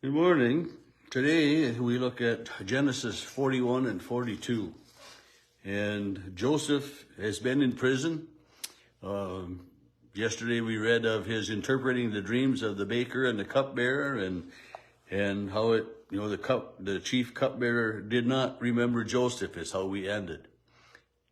Good morning. Today we look at Genesis 41 and 42. And Joseph has been in prison. Yesterday we read of his interpreting the dreams of the baker and the cupbearer, and how the chief cupbearer did not remember Joseph is how we ended.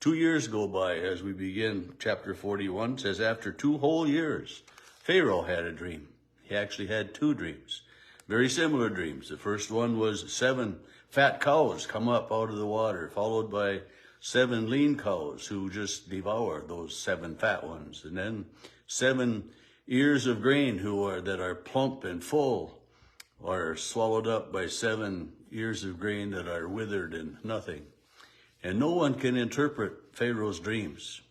2 years go by as we begin chapter 41. It says, after 2 whole years, Pharaoh had a dream. He actually had 2 dreams. Very similar dreams. The first one was 7 fat cows come up out of the water, followed by 7 lean cows who just devour those 7 fat ones. And then 7 ears of grain that are plump and full are swallowed up by 7 ears of grain that are withered and nothing. And no one can interpret Pharaoh's dreams.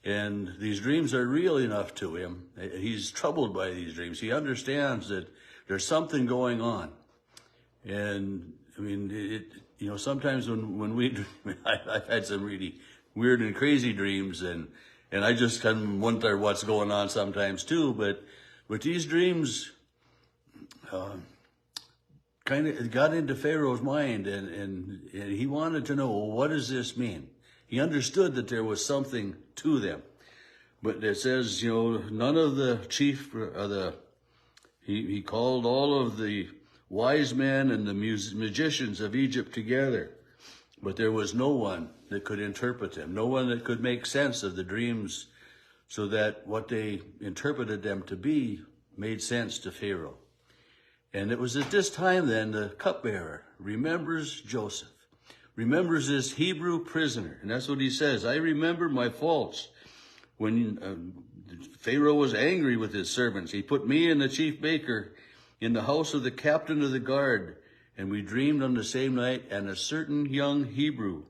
And these dreams are real enough to him. He's troubled by these dreams. He understands that there's something going on. And I mean, sometimes when we dream, I've had some really weird and crazy dreams, and I just kind of wonder what's going on sometimes too. But these dreams kind of got into Pharaoh's mind, and he wanted to know, well, what does this mean? He understood that there was something to them. But it says, none of the chief, he called all of the wise men and the magicians of Egypt together. But there was no one that could interpret them, no one that could make sense of the dreams so that what they interpreted them to be made sense to Pharaoh. And it was at this time then the cupbearer remembers Joseph, remembers this Hebrew prisoner. And that's what he says, I remember my faults. When Pharaoh was angry with his servants, he put me and the chief baker in the house of the captain of the guard, and we dreamed on the same night, and a certain young Hebrew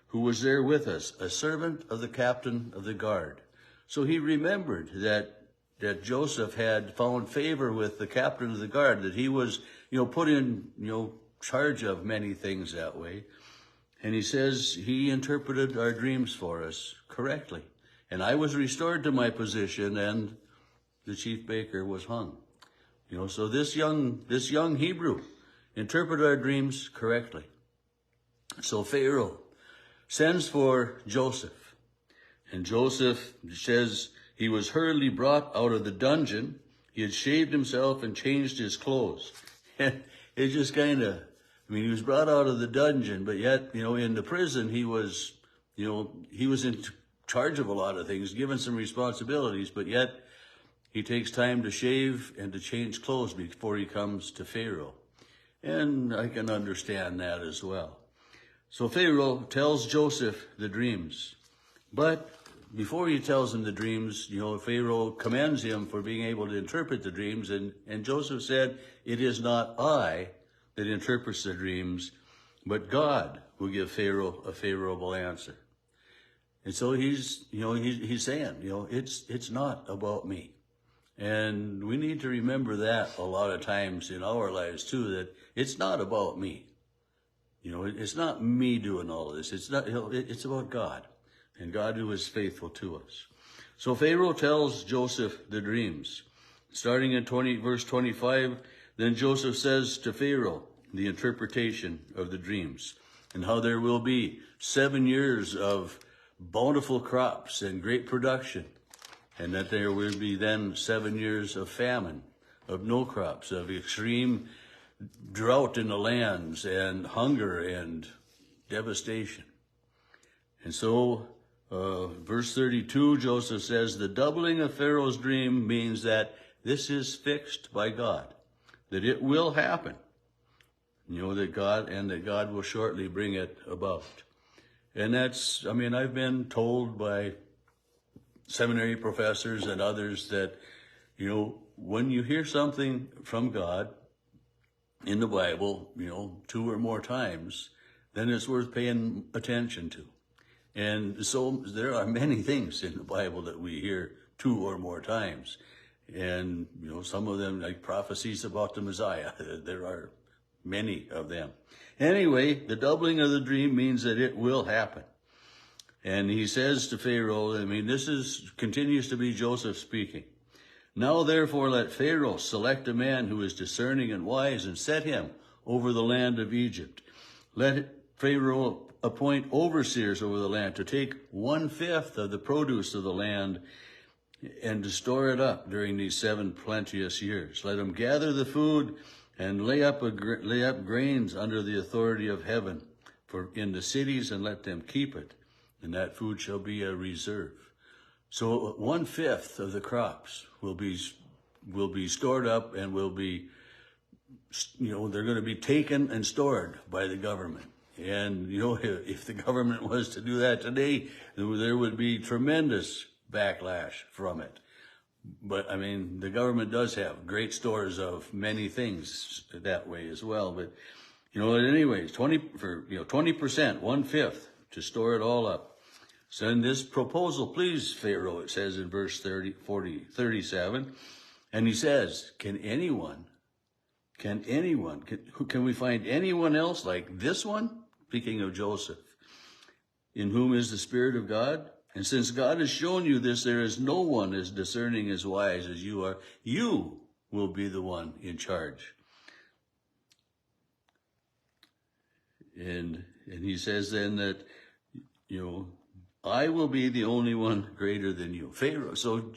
who was there with us, a servant of the captain of the guard. So he remembered that Joseph had found favor with the captain of the guard, that he was, put in, charge of many things that way. And he says he interpreted our dreams for us correctly. And I was restored to my position, and the chief baker was hung. So this young Hebrew interpreted our dreams correctly. So Pharaoh sends for Joseph. And Joseph says he was hurriedly brought out of the dungeon. He had shaved himself and changed his clothes. And it just he was brought out of the dungeon, but yet, in the prison, he was in charge of a lot of things, given some responsibilities, but yet he takes time to shave and to change clothes before he comes to Pharaoh. And I can understand that as well. So Pharaoh tells Joseph the dreams. But before he tells him the dreams, Pharaoh commends him for being able to interpret the dreams. And Joseph said, it is not I that interprets the dreams, but God will give Pharaoh a favorable answer. And so he's saying, it's not about me. And we need to remember that a lot of times in our lives too, that it's not about me. It's not me doing all of this. It's about God, and God who is faithful to us. So Pharaoh tells Joseph the dreams. Starting in verse 25, then Joseph says to Pharaoh the interpretation of the dreams, and how there will be 7 years of bountiful crops and great production, and that there will be then 7 years of famine, of no crops, of extreme drought in the lands, and hunger and devastation. And so, verse 32, Joseph says, the doubling of Pharaoh's dream means that this is fixed by God, that it will happen, that God will shortly bring it about. And that's, I've been told by seminary professors and others that, when you hear something from God in the Bible, 2 or more times, then it's worth paying attention to. And so there are many things in the Bible that we hear 2 or more times. And, some of them like prophecies about the Messiah. There are many of them. Anyway, the doubling of the dream means that it will happen. And he says to Pharaoh, this continues to be Joseph speaking. Now therefore let Pharaoh select a man who is discerning and wise, and set him over the land of Egypt. Let Pharaoh appoint overseers over the land to take 1/5 of the produce of the land and to store it up during these 7 plenteous years. Let them gather the food and lay up grains under the authority of heaven in the cities, and let them keep it, and that food shall be a reserve. So 1/5 of the crops will be stored up, and will be, they're going to be taken and stored by the government. And, if the government was to do that today, there would be tremendous backlash from it. But, the government does have great stores of many things that way as well. But, anyways, 20%, 1/5 to store it all up. Send this proposal, please, Pharaoh, it says in verse 37. And he says, can we find anyone else like this one? Speaking of Joseph, in whom is the Spirit of God? And since God has shown you this, there is no one as discerning, as wise as you are. You will be the one in charge. And he says then that, I will be the only one greater than you. Pharaoh. So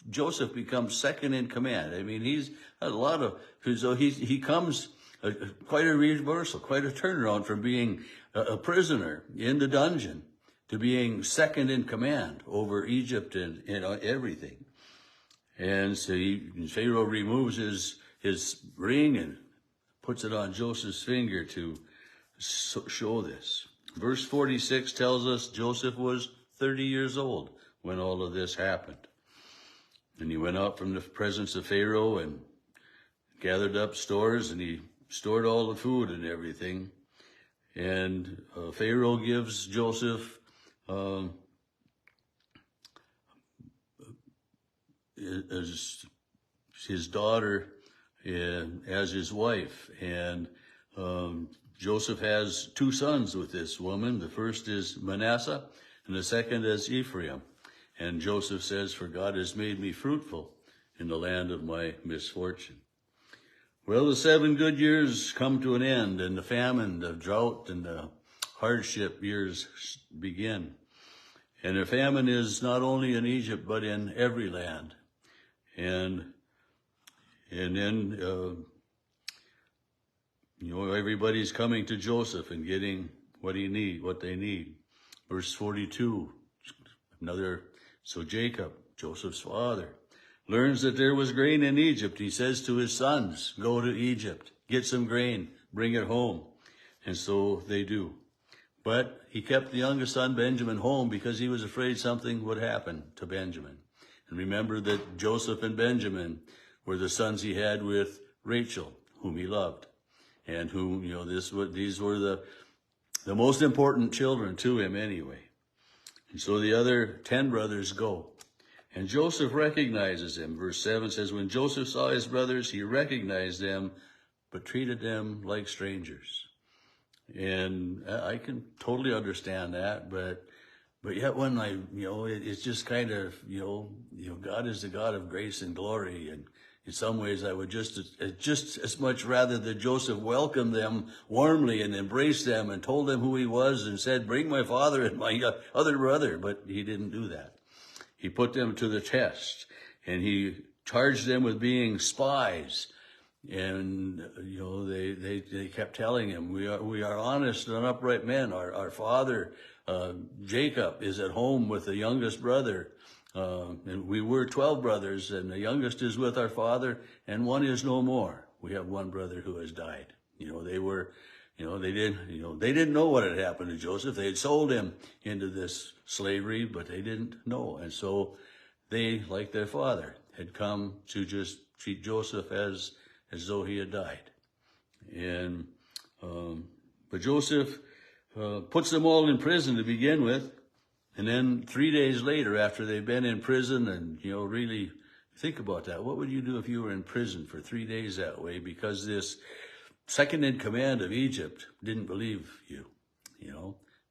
Joseph becomes second in command. He's a lot of, so he comes quite a reversal, quite a turnaround from being a prisoner in the dungeon to being second in command over Egypt and everything. And so Pharaoh removes his ring and puts it on Joseph's finger to show this. Verse 46 tells us Joseph was 30 years old when all of this happened. And he went out from the presence of Pharaoh and gathered up stores, and he stored all the food and everything. And Pharaoh gives Joseph his daughter as his wife. And Joseph has 2 sons with this woman. The first is Manasseh, and the second is Ephraim. And Joseph says, for God has made me fruitful in the land of my misfortune. Well, the 7 good years come to an end, and the famine, the drought, and the hardship years begin. And the famine is not only in Egypt, but in every land. And then, everybody's coming to Joseph and getting what they need. Verse 42, so Jacob, Joseph's father, learns that there was grain in Egypt. He says to his sons, go to Egypt, get some grain, bring it home. And so they do. But he kept the youngest son, Benjamin, home because he was afraid something would happen to Benjamin. And remember that Joseph and Benjamin were the sons he had with Rachel, whom he loved, and whom, these were the most important children to him anyway. And so the other 10 brothers go. And Joseph recognizes them. Verse 7 says, when Joseph saw his brothers, he recognized them, but treated them like strangers. And I can totally understand that, but yet when it's just kind of, God is the God of grace and glory. And in some ways, I would just as much rather that Joseph welcomed them warmly and embraced them and told them who he was and said, bring my father and my other brother. But he didn't do that. He put them to the test, and he charged them with being spies. And, they kept telling him, we are honest and upright men. Our father, Jacob, is at home with the youngest brother. And we were 12 brothers, and the youngest is with our father, and one is no more. We have one brother who has died. They didn't know what had happened to Joseph. They had sold him into this slavery, but they didn't know. And so they, like their father, had come to just treat Joseph as though he had died. And, but Joseph puts them all in prison to begin with. And then 3 days later, after they've been in prison, and, really think about that. What would you do if you were in prison for 3 days that way? Because this second in command of Egypt didn't believe you,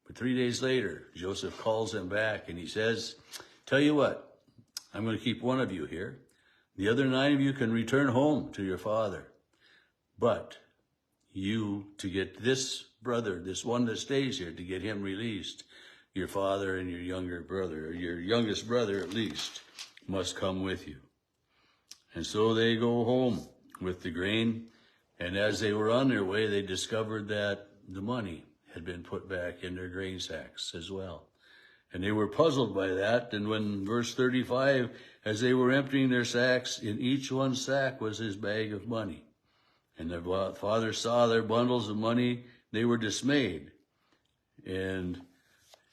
But 3 days later, Joseph calls them back and he says, tell you what, I'm going to keep one of you here. The other 9 of you can return home to your father. But you, to get this brother, this one that stays here, to get him released, your father and your younger brother, or your youngest brother at least, must come with you. And so they go home with the grain, and as they were on their way, they discovered that the money had been put back in their grain sacks as well. And they were puzzled by that. And when verse 35, as they were emptying their sacks, in each one's sack was his bag of money. And their father saw their bundles of money, they were dismayed. And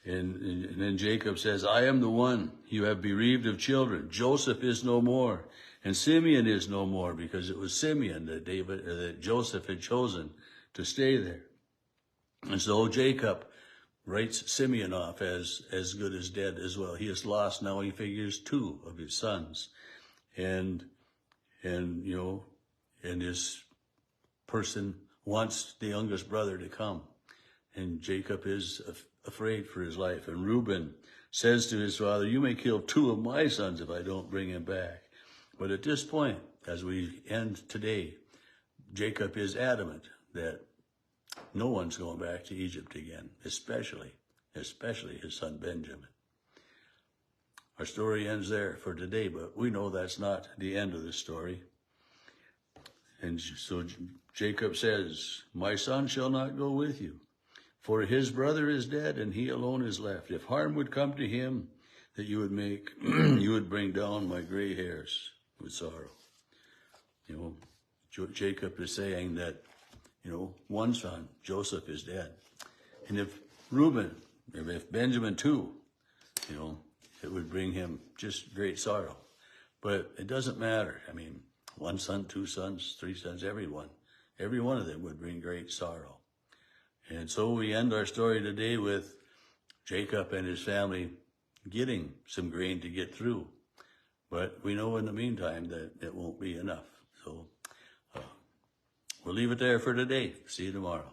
then Jacob says, I am the one you have bereaved of children. Joseph is no more, and Simeon is no more, because it was Simeon that Joseph had chosen to stay there. And so Jacob writes Simeon off as good as dead as well. He has lost, now he figures, 2 of his sons. And his person wants the youngest brother to come. And Jacob is afraid for his life. And Reuben says to his father, you may kill 2 of my sons if I don't bring him back. But at this point, as we end today, Jacob is adamant that no one's going back to Egypt again, especially his son Benjamin. Our story ends there for today, but we know that's not the end of the story. And so Jacob says, my son shall not go with you, for his brother is dead and he alone is left. If harm would come to him, that you would make, you would bring down my gray hairs with sorrow. Jacob is saying that, one son, Joseph, is dead. And if Benjamin too, it would bring him just great sorrow. But it doesn't matter. 1 son, 2 sons, 3 sons, every one of them would bring great sorrow. And so we end our story today with Jacob and his family getting some grain to get through. But we know in the meantime that it won't be enough. So we'll leave it there for today. See you tomorrow.